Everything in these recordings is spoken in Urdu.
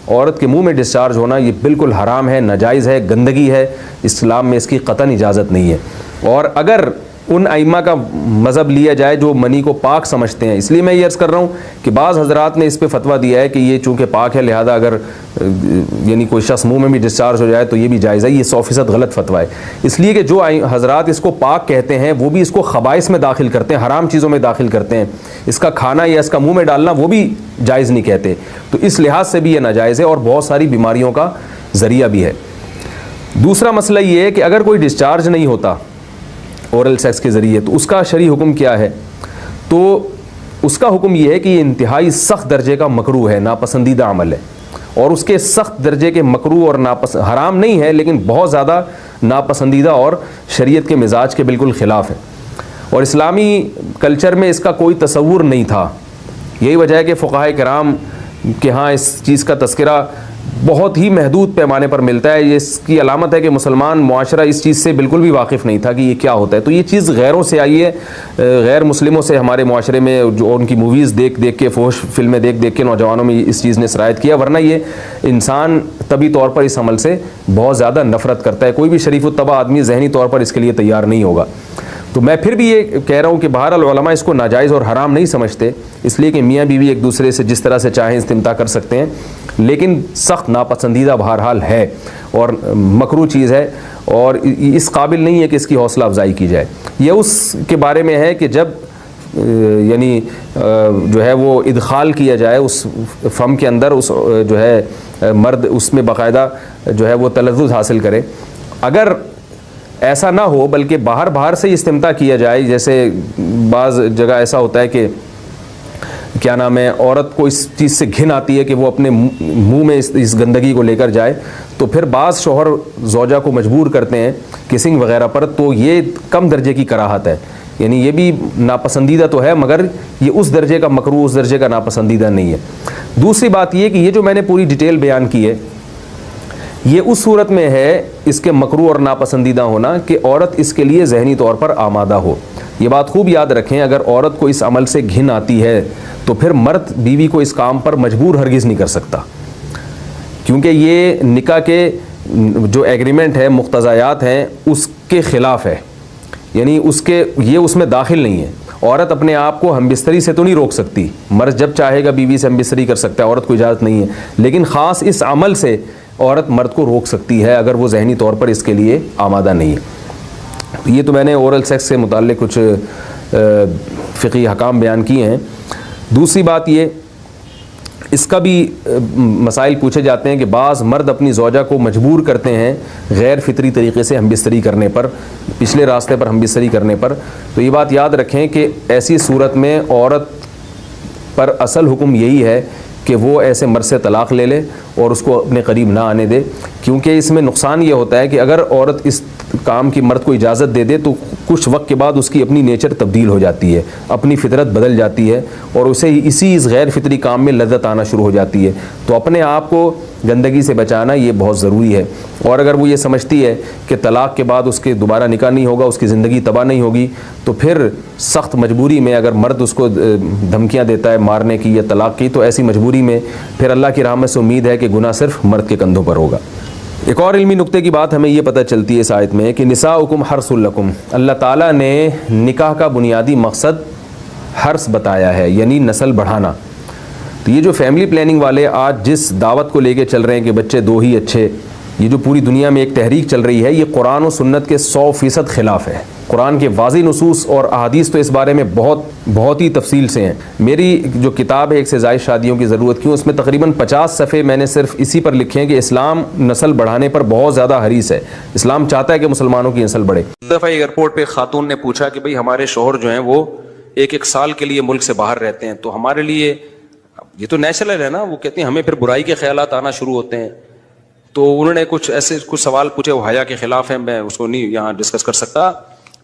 عورت کے منہ میں ڈسچارج ہونا یہ بالکل حرام ہے، ناجائز ہے، گندگی ہے، اسلام میں اس کی قطعاً اجازت نہیں ہے۔ اور اگر ان ائمہ کا مذہب لیا جائے جو منی کو پاک سمجھتے ہیں، اس لیے میں یہ عرض کر رہا ہوں کہ بعض حضرات نے اس پہ فتویٰ دیا ہے کہ یہ چونکہ پاک ہے لہذا اگر یعنی کوئی شخص منہ میں بھی ڈسچارج ہو جائے تو یہ بھی جائز ہے۔ یہ 100% غلط فتویٰ ہے، اس لیے کہ جو حضرات اس کو پاک کہتے ہیں وہ بھی اس کو خبائث میں داخل کرتے ہیں، حرام چیزوں میں داخل کرتے ہیں۔ اس کا کھانا یا اس کا منہ میں ڈالنا وہ بھی جائز نہیں کہتے، تو اس لحاظ سے بھی یہ ناجائز ہے اور بہت ساری بیماریوں کا ذریعہ بھی ہے۔ دوسرا مسئلہ یہ ہے کہ اگر کوئی ڈسچارج نہیں ہوتا اورل سیکس کے ذریعے تو اس کا شرعی حکم کیا ہے؟ تو اس کا حکم یہ ہے کہ یہ انتہائی سخت درجے کا مکروہ ہے، ناپسندیدہ عمل ہے، اور اس کے سخت درجے کے مکروہ اور حرام نہیں ہے لیکن بہت زیادہ ناپسندیدہ اور شریعت کے مزاج کے بالکل خلاف ہے، اور اسلامی کلچر میں اس کا کوئی تصور نہیں تھا۔ یہی وجہ ہے کہ فقہاء کرام کے ہاں اس چیز کا تذکرہ بہت ہی محدود پیمانے پر ملتا ہے۔ یہ اس کی علامت ہے کہ مسلمان معاشرہ اس چیز سے بالکل بھی واقف نہیں تھا کہ یہ کیا ہوتا ہے، تو یہ چیز غیروں سے آئی ہے، غیر مسلموں سے ہمارے معاشرے میں جو ان کی موویز دیکھ دیکھ کے، فحش فلمیں دیکھ دیکھ کے نوجوانوں میں اس چیز نے سرایت کیا، ورنہ یہ انسان طبی طور پر اس عمل سے بہت زیادہ نفرت کرتا ہے، کوئی بھی شریف الطبع آدمی ذہنی طور پر اس کے لیے تیار نہیں ہوگا۔ تو میں پھر بھی یہ کہہ رہا ہوں کہ بہرحال علماء اس کو ناجائز اور حرام نہیں سمجھتے، اس لیے کہ میاں بیوی ایک دوسرے سے جس طرح سے چاہیں استمتاع کر سکتے ہیں، لیکن سخت ناپسندیدہ بہرحال ہے اور مکروہ چیز ہے، اور اس قابل نہیں ہے کہ اس کی حوصلہ افزائی کی جائے۔ یہ اس کے بارے میں ہے کہ جب یعنی جو ہے وہ ادخال کیا جائے اس فم کے اندر، اس جو ہے مرد اس میں باقاعدہ جو ہے وہ تلذذ حاصل کرے، اگر ایسا نہ ہو بلکہ باہر سے استمتاع کیا جائے، جیسے بعض جگہ ایسا ہوتا ہے کہ کیا نام ہے عورت کو اس چیز سے گھن آتی ہے کہ وہ اپنے منہ میں اس گندگی کو لے کر جائے، تو پھر بعض شوہر زوجہ کو مجبور کرتے ہیں کسنگ وغیرہ پر، تو یہ کم درجے کی کراہت ہے، یعنی یہ بھی ناپسندیدہ تو ہے مگر یہ اس درجے کا مکروہ، اس درجے کا ناپسندیدہ نہیں ہے۔ دوسری بات یہ کہ یہ جو میں نے پوری ڈیٹیل بیان کی ہے یہ اس صورت میں ہے اس کے مکروہ اور ناپسندیدہ ہونا کہ عورت اس کے لیے ذہنی طور پر آمادہ ہو۔ یہ بات خوب یاد رکھیں، اگر عورت کو اس عمل سے گھن آتی ہے تو پھر مرد بیوی کو اس کام پر مجبور ہرگز نہیں کر سکتا، کیونکہ یہ نکاح کے جو ایگریمنٹ ہے، مقتضیات ہیں، اس کے خلاف ہے، یعنی یہ اس میں داخل نہیں ہے۔ عورت اپنے آپ کو ہم بستری سے تو نہیں روک سکتی، مرد جب چاہے گا بیوی سے ہم بستری کر سکتا ہے، عورت کو اجازت نہیں ہے، لیکن خاص اس عمل سے عورت مرد کو روک سکتی ہے اگر وہ ذہنی طور پر اس کے لیے آمادہ نہیں ہے۔ یہ تو میں نے اورل سیکس سے متعلق کچھ فقہی احکام بیان کیے ہیں۔ دوسری بات یہ، اس کا بھی مسائل پوچھے جاتے ہیں کہ بعض مرد اپنی زوجہ کو مجبور کرتے ہیں غیر فطری طریقے سے ہم بستری کرنے پر، پچھلے راستے پر ہم بستری کرنے پر، تو یہ بات یاد رکھیں کہ ایسی صورت میں عورت پر اصل حکم یہی ہے کہ وہ ایسے مرد سے طلاق لے لے اور اس کو اپنے قریب نہ آنے دے، کیونکہ اس میں نقصان یہ ہوتا ہے کہ اگر عورت اس کام کی مرد کو اجازت دے دے تو کچھ وقت کے بعد اس کی اپنی نیچر تبدیل ہو جاتی ہے، اپنی فطرت بدل جاتی ہے اور اسے اس غیر فطری کام میں لذت آنا شروع ہو جاتی ہے۔ تو اپنے آپ کو گندگی سے بچانا یہ بہت ضروری ہے، اور اگر وہ یہ سمجھتی ہے کہ طلاق کے بعد اس کے دوبارہ نکاح نہیں ہوگا، اس کی زندگی تباہ نہیں ہوگی، تو پھر سخت مجبوری میں اگر مرد اس کو دھمکیاں دیتا ہے مارنے کی یا طلاق کی، تو ایسی مجبوری میں پھر اللہ کی رحمت سے امید ہے کہ گناہ صرف مرد کے کندھوں پر ہوگا۔ ایک اور علمی نقطے کی بات ہمیں یہ پتہ چلتی ہے اس آیت میں کہ نساؤکم حرث لکم، اللہ تعالیٰ نے نکاح کا بنیادی مقصد حرث بتایا ہے، یعنی نسل بڑھانا۔ تو یہ جو فیملی پلاننگ والے آج جس دعوت کو لے کے چل رہے ہیں کہ بچے دو ہی اچھے، یہ جو پوری دنیا میں ایک تحریک چل رہی ہے، یہ قرآن و سنت کے 100% خلاف ہے۔ قرآن کے واضح نصوص اور احادیث تو اس بارے میں بہت ہی تفصیل سے ہیں۔ میری جو کتاب ہے ایک سے زائد شادیوں کی ضرورت کیوں، اس میں تقریباً 50 صفحے میں نے صرف اسی پر لکھے ہیں کہ اسلام نسل بڑھانے پر بہت زیادہ حریص ہے، اسلام چاہتا ہے کہ مسلمانوں کی نسل بڑھے۔ دفعہ ایئرپورٹ پہ خاتون نے پوچھا کہ بھئی ہمارے شوہر جو ہیں وہ ایک سال کے لیے ملک سے باہر رہتے ہیں، تو ہمارے لیے یہ تو نیچرل ہے نا، وہ کہتے ہیں ہمیں پھر برائی کے خیالات آنا شروع ہوتے ہیں۔ تو انہوں نے کچھ سوال پوچھے، وہ حیا کے خلاف ہیں، میں اس کو نہیں یہاں ڈسکس کر سکتا۔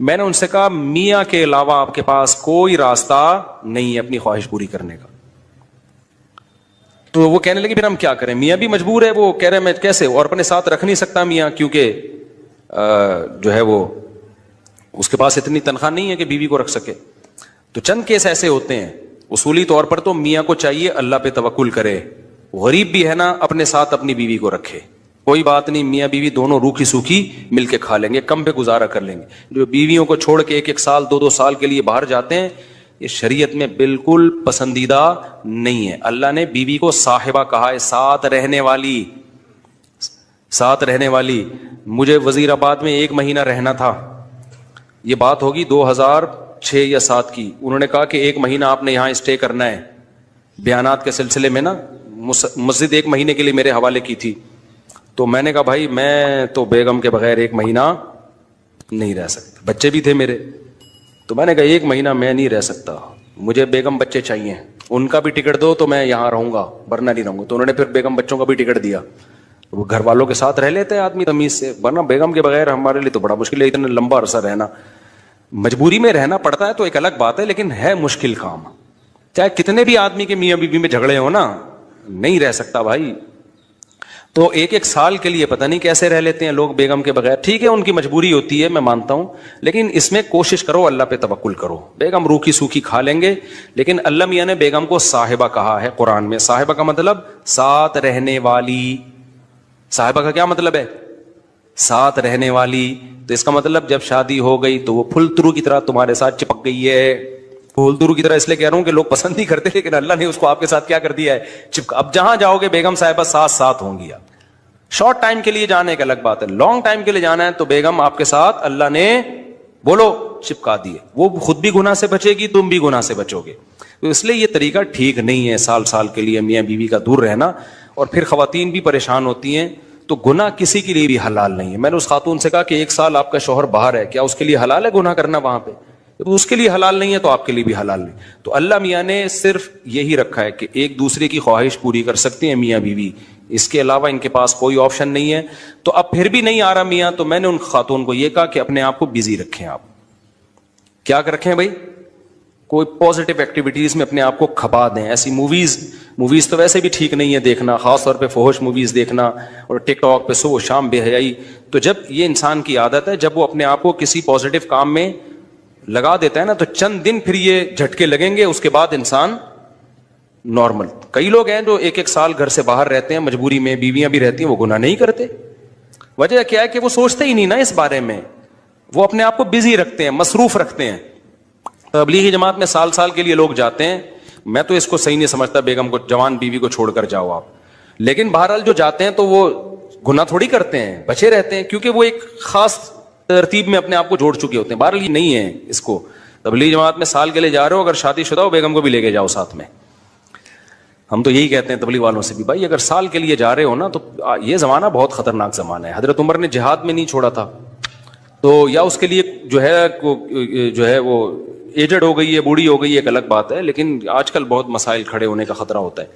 میں نے ان سے کہا میاں کے علاوہ آپ کے پاس کوئی راستہ نہیں ہے اپنی خواہش پوری کرنے کا۔ تو وہ کہنے لگے پھر ہم کیا کریں، میاں بھی مجبور ہے، وہ کہہ رہے ہیں میں کیسے، اور اپنے ساتھ رکھ نہیں سکتا میاں، کیونکہ جو ہے وہ اس کے پاس اتنی تنخواہ نہیں ہے کہ بیوی کو رکھ سکے۔ تو چند کیس ایسے ہوتے ہیں، اصولی طور پر تو میاں کو چاہیے اللہ پہ توکل کرے، غریب بھی ہے نا اپنے ساتھ اپنی بیوی کو رکھے, کوئی بات نہیں, میاں بیوی دونوں روکھی سوکھی مل کے کھا لیں گے, کم پہ گزارا کر لیں گے. جو بیویوں کو چھوڑ کے 1-1 سال 2-2 سال کے لیے باہر جاتے ہیں, یہ شریعت میں بالکل پسندیدہ نہیں ہے. اللہ نے بیوی کو صاحبہ کہا ہے, ساتھ رہنے والی, ساتھ رہنے والی. مجھے وزیر آباد میں 1 مہینہ رہنا تھا, یہ بات ہوگی 2006 یا 2007 کی. انہوں نے کہا کہ 1 مہینہ آپ نے یہاں اسٹے کرنا ہے. بیانات کے سلسلے میں نا مسجد 1 مہینے کے لیے میرے حوالے کی تھی, تو میں نے کہا بھائی میں تو بیگم کے بغیر 1 مہینہ نہیں رہ سکتا, بچے بھی تھے میرے, تو میں نے کہا 1 مہینہ میں نہیں رہ سکتا, مجھے بیگم بچے چاہیے, ان کا بھی ٹکٹ دو تو میں یہاں رہوں گا ورنہ نہیں رہوں گا. تو انہوں نے پھر بیگم بچوں کا بھی ٹکٹ دیا. وہ گھر والوں کے ساتھ رہ لیتے ہیں آدمی تمیز سے, ورنہ بیگم کے بغیر ہمارے لیے تو بڑا مشکل ہے اتنا لمبا عرصہ رہنا. مجبوری میں رہنا پڑتا ہے تو ایک الگ بات ہے, لیکن ہے مشکل کام. چاہے کتنے بھی آدمی کے میاں بیوی میں جھگڑے ہو نا, نہیں رہ سکتا بھائی. تو 1-1 سال کے لیے پتہ نہیں کیسے رہ لیتے ہیں لوگ بیگم کے بغیر. ٹھیک ہے ان کی مجبوری ہوتی ہے, میں مانتا ہوں, لیکن اس میں کوشش کرو اللہ پہ توکل کرو. بیگم روکھی سوکھی کھا لیں گے, لیکن اللہ میاں نے بیگم کو صاحبہ کہا ہے قرآن میں. صاحبہ کا مطلب ساتھ رہنے والی. صاحبہ کا کیا مطلب ہے؟ ساتھ رہنے والی. تو اس کا مطلب جب شادی ہو گئی تو وہ پھول ترو کی طرح تمہارے ساتھ چپک گئی ہے. پھول ترو کی طرح اس لیے کہہ رہا ہوں کہ لوگ پسند نہیں کرتے, لیکن اللہ نے اس کو آپ کے ساتھ کیا کر دیا ہے, چپکا. اب جہاں جاؤ گے بیگم صاحبہ ساتھ ہوں گی. آپ شارٹ ٹائم کے لیے جانے ایک الگ بات ہے, لانگ ٹائم کے لیے جانا ہے تو بیگم آپ کے ساتھ اللہ نے بولو چپکا دیے. وہ خود بھی گناہ سے بچے گی, تم بھی گناہ سے بچو گے. تو اس لیے یہ طریقہ ٹھیک نہیں ہے سال کے لیے میاں بیوی کا دور رہنا. اور پھر خواتین بھی پریشان ہوتی ہیں, تو گناہ کسی کے لیے بھی حلال نہیں ہے. میں نے اس خاتون سے کہا کہ 1 سال آپ کا شوہر باہر ہے, کیا اس کے لیے حلال ہے گناہ کرنا وہاں پہ؟ اس کے لیے حلال نہیں ہے تو آپ کے لیے بھی حلال نہیں. تو اللہ میاں نے صرف یہی رکھا ہے کہ ایک دوسرے کی خواہش پوری کر سکتے ہیں میاں بیوی, اس کے علاوہ ان کے پاس کوئی آپشن نہیں ہے. تو اب پھر بھی نہیں آ رہا میاں, تو میں نے ان خاتون کو یہ کہا کہ اپنے آپ کو بزی رکھیں. آپ کیا رکھیں بھائی؟ کوئی پازیٹیو ایکٹیویٹیز میں اپنے آپ کو کھپا دیں. ایسی موویز تو ویسے بھی ٹھیک نہیں ہے دیکھنا, خاص طور پہ فحش موویز دیکھنا, اور ٹک ٹاک پہ صبح شام بے حیائی. تو جب یہ انسان کی عادت ہے, جب وہ اپنے آپ کو کسی پازیٹیو کام میں لگا دیتا ہے نا, تو چند دن پھر یہ جھٹکے لگیں گے, اس کے بعد انسان نارمل. کئی لوگ ہیں جو 1-1 سال گھر سے باہر رہتے ہیں, مجبوری میں بیویاں بھی رہتی ہیں, وہ گناہ نہیں کرتے. وجہ کیا ہے کہ وہ سوچتے ہی نہیں نا اس بارے میں, وہ اپنے آپ کو بزی رکھتے ہیں, مصروف رکھتے ہیں. تبلیغی جماعت میں سال کے لیے لوگ جاتے ہیں, میں تو اس کو صحیح نہیں سمجھتا بیگم کو, جوان بیوی کو چھوڑ کر جاؤ آپ. لیکن بہرحال جو جاتے ہیں تو وہ گناہ تھوڑی کرتے ہیں, بچے رہتے ہیں, کیونکہ وہ ایک خاص ترتیب میں اپنے آپ کو جوڑ چکے ہوتے ہیں. بہرحال یہ نہیں ہے اس کو. تبلیغی جماعت میں سال کے لیے جا رہے ہو, اگر شادی شدہ ہو بیگم کو بھی لے کے جاؤ ساتھ میں. ہم تو یہی کہتے ہیں تبلیغ والوں سے بھی, بھائی اگر سال کے لیے جا رہے ہو نا, تو یہ زمانہ بہت خطرناک زمانہ ہے. حضرت عمر نے جہاد میں نہیں چھوڑا تھا, تو یا اس کے لیے جو ہے وہ ایجڈ ہو گئی ہے, بوڑھی ہو گئی ہے, ایک الگ بات ہے, لیکن آج کل بہت مسائل کھڑے ہونے کا خطرہ ہوتا ہے.